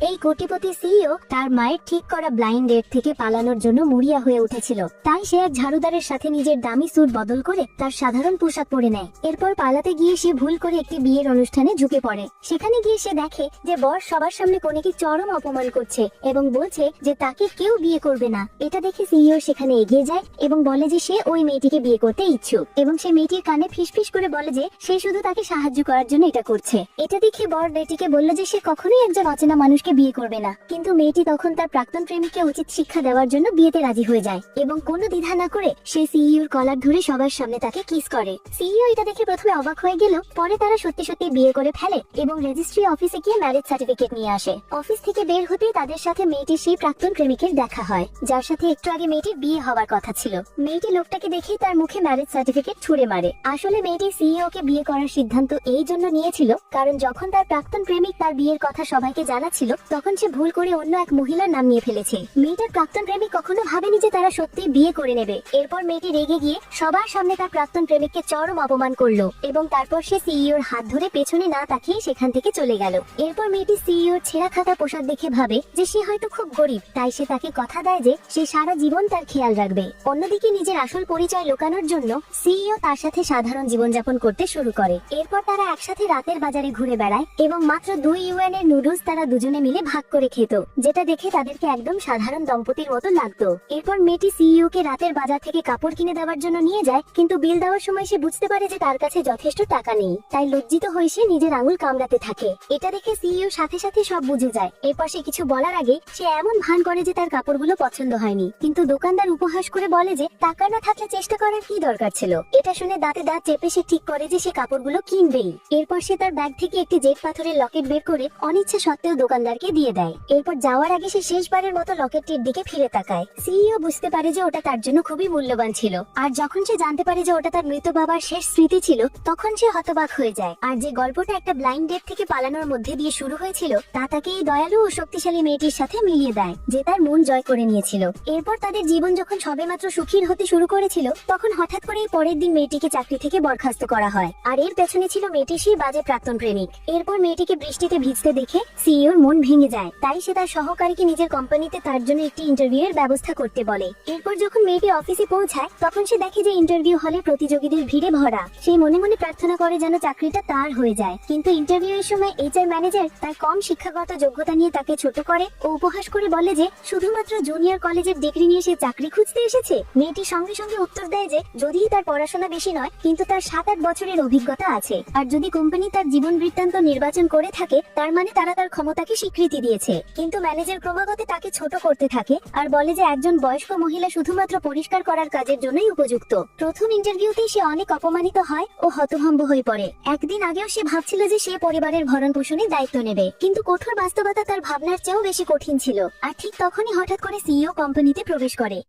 এই কোটিপতি সিইও তার মায়ের ঠিক করা ব্লাইন্ড ডেট থেকে পালানোর জন্য মরিয়া হয়ে উঠেছিল। তাই সে এক ঝাড়ুদারের সাথে নিজের দামি স্যুট বদল করে তার সাধারণ পোশাক পরে নেয়। এরপর পালাতে গিয়ে সে ভুল করে একটি বিয়ের অনুষ্ঠানে ঝুঁকে পড়ে। সেখানে গিয়ে সে দেখে যে বর সবার সামনে কনেকে চরম অপমান করছে এবং বলছে যে তাকে কেউ বিয়ে করবে না। এটা দেখে সিইও সেখানে এগিয়ে যায় এবং বলে যে সে ওই মেয়েটিকে বিয়ে করতে ইচ্ছুক, এবং সে মেয়েটির কানে ফিসফিস করে বলে যে সে শুধু তাকে সাহায্য করার জন্য এটা করছে। এটা দেখে বর মেয়েটিকে বলল যে সে কখনোই একজন অচেনা মানুষকে বিয়ে করবে না। কিন্তু মেয়েটি তখন তার প্রাক্তন প্রেমিককে উচিত শিক্ষা দেওয়ার জন্য বিয়েতে রাজি হয়ে যায় এবং কোনো দ্বিধা না করে সে সিইওর কলার ধরে সবার সামনে তাকে কিস করে। সিইও এটা দেখে প্রথমে অবাক হয়ে গেল, পরে তারা সত্যি সত্যি বিয়ে করে ফেলে এবং রেজিস্ট্রি অফিসে গিয়ে ম্যারেজ সার্টিফিকেট নিয়ে আসে। অফিস থেকে বের হতেই তাদের সাথে মেয়েটির সেই প্রাক্তন প্রেমিকের দেখা হয় যার সাথে একটু আগে মেয়েটির বিয়ে হওয়ার কথা ছিল। মেয়েটি লোকটাকে দেখেই তার মুখে ম্যারেজ সার্টিফিকেট ছুঁড়ে মারে। আসলে মেয়েটি সিইও কে বিয়ে করার সিদ্ধান্ত এই জন্য নিয়েছিল কারণ যখন তার প্রাক্তন প্রেমিক তার বিয়ের কথা সবাইকে জানাচ্ছিল তখন সে ভুল করে অন্য এক মহিলার নাম নিয়ে ফেলেছে। মেয়েটার প্রাক্তন প্রেমিক কখনো ভাবেনি যে তারা সত্যি বিয়ে করে নেবে। এরপর মেয়েটি রেগে গিয়ে সবার সামনে তার প্রাক্তন প্রেমিককে চরম অপমান করলো এবং তারপর সে সিইওর হাত ধরে পেছনে না তাকিয়ে সেখান থেকে চলে গেল। এরপর মেয়েটি সিইওর ছেঁড়া খাতা পোশাক দেখে ভাবে যে সে হয়তো খুব গরিব, তাই সে তাকে কথা দেয় যে সে সারা জীবন তার খেয়াল রাখবে। অন্যদিকে নিজের আসল পরিচয় লুকানোর জন্য সিইও তার সাথে সাধারণ জীবনযাপন করতে শুরু করে। এরপর তারা একসাথে রাতের বাজারে ঘুরে বেড়ায় এবং মাত্র 2 ইউএন এর নুডলস তারা দুজনে মিলে ভাগ করে খেত, যেটা দেখে তাদেরকে একদম সাধারণ দম্পতির মতো লাগতো। এরপর মেয়েটি সিইও কে রাতের বাজার থেকে কাপড় কিনে দেওয়ার জন্য নিয়ে যায়, কিন্তু বিল দেওয়ার সময় সে বুঝতে পারে যে তার কাছে যথেষ্ট টাকা নেই। তাই লজ্জিত হয়ে সে নিজের আঙুল কামড়াতে থাকে। এটা দেখে সিইও সাথে সাথে সব বুঝে যায়। এরপর সে কিছু বলার আগে সে এমন ভান করে যে তার কাপড়গুলো পছন্দ হয়নি, কিন্তু দোকানদার উপহাস করে বলে যে টাকা না থাকলে চেষ্টা করার কি দরকার ছিল। এটা শুনে দাঁতে দাঁত চেপে সে ঠিক করে যে সে কাপড়গুলো কিনবেই। এরপর সে তার ব্যাগ থেকে একটি জেড পাথরের লকেট বের করে অনিচ্ছা সত্ত্বেও দোকানদারকে দিয়ে দেয়। এরপর যাওয়ার আগে সে শেষবারের মতো লকেটটির দিকে ফিরে তাকায়। সিইও বুঝতে পারে যে ওটা তার জন্য খুবই মূল্যবান ছিল, আর যখন সে জানতে পারে যে ওটা তার মৃত বাবার শেষ স্মৃতি ছিল তখন সে হতবাক হয়ে যায়। আর যে গল্পটা একটা ব্লাইন্ড ডেট থেকে পালানোর মধ্যে দিয়ে শুরু হয়েছিল তা তাকে এই দয়ালু ও শক্তিশালী মেয়েটির সাথে মিলিয়ে দেয় যে তার মন জয় করে নিয়েছিল। এরপর তাদের জীবন যখন সবেমাত্র সুখীর হতে শুরু করেছিল তখন হঠাৎ করেই পরের দিন মেয়েটিকে চাকরি থেকে বরখাস্ত করা হয়, আর এর পেছনে ছিল মেয়েটির সেই বাজে প্রাক্তন প্রেমিক। এরপর মেয়েটিকে বৃষ্টিতে ভিজতে দেখে সিইওর মন ভেঙে যায়, তাই সে তার সহকারীকে নিজের কোম্পানিতে তার জন্য একটি ইন্টারভিউ এর ব্যবস্থা করতে বলে। এরপর যখন মেয়েটি অফিসে পৌঁছায় তখন সে দেখে যে ইন্টারভিউ হলে প্রতিযোগীদের ভিড়ে ভরা। সে মনে মনে প্রার্থনা করে যেন চাকরিটা তার হয়ে যায়, কিন্তু ইন্টারভিউ এর সময় এইচআর ম্যানেজার তার কম শিক্ষাগত যোগ্যতা নিয়ে তাকে ছোট করে ও উপহাস করে বলে যে শুধুমাত্র জুনিয়র কলেজের ডিগ্রি নিয়ে সে চাকরি খুঁজতে এসেছে। মেয়েটি সঙ্গে সঙ্গে উত্তর দেয় যে যদিও তার পড়াশোনা বেশি নয় কিন্তু তার 7-8 বছরের অভিজ্ঞতা আছে, আর যদি কোম্পানি তার জীবন বৃত্তান্ত নির্বাচন করে থাকে তার মানে তারা তার ক্ষমতাকে স্বীকৃতি দিয়েছে। কিন্তু ম্যানেজার ক্রমাগত তাকে ছোট করতে থাকে আর বলে যে একজন বয়স্ক মহিলা শুধুমাত্র পরিষ্কার করার কাজের জন্যই উপযুক্ত। প্রথম ইন্টারভিউতেই সে অনেক অপমানিত হয় ও হতভম্ব হয়ে পড়ে। একদিন আগেও সে ভাবছিল যে সে পরিবারের ভরণ পোষণের দায়িত্ব নেবে, কিন্তু কঠোর বাস্তবতা তার ভাবনার চেয়েও বেশি কঠিন ছিল। আর ঠিক তখনই হঠাৎ করে সিইও কোম্পানিতে প্রবেশ করে।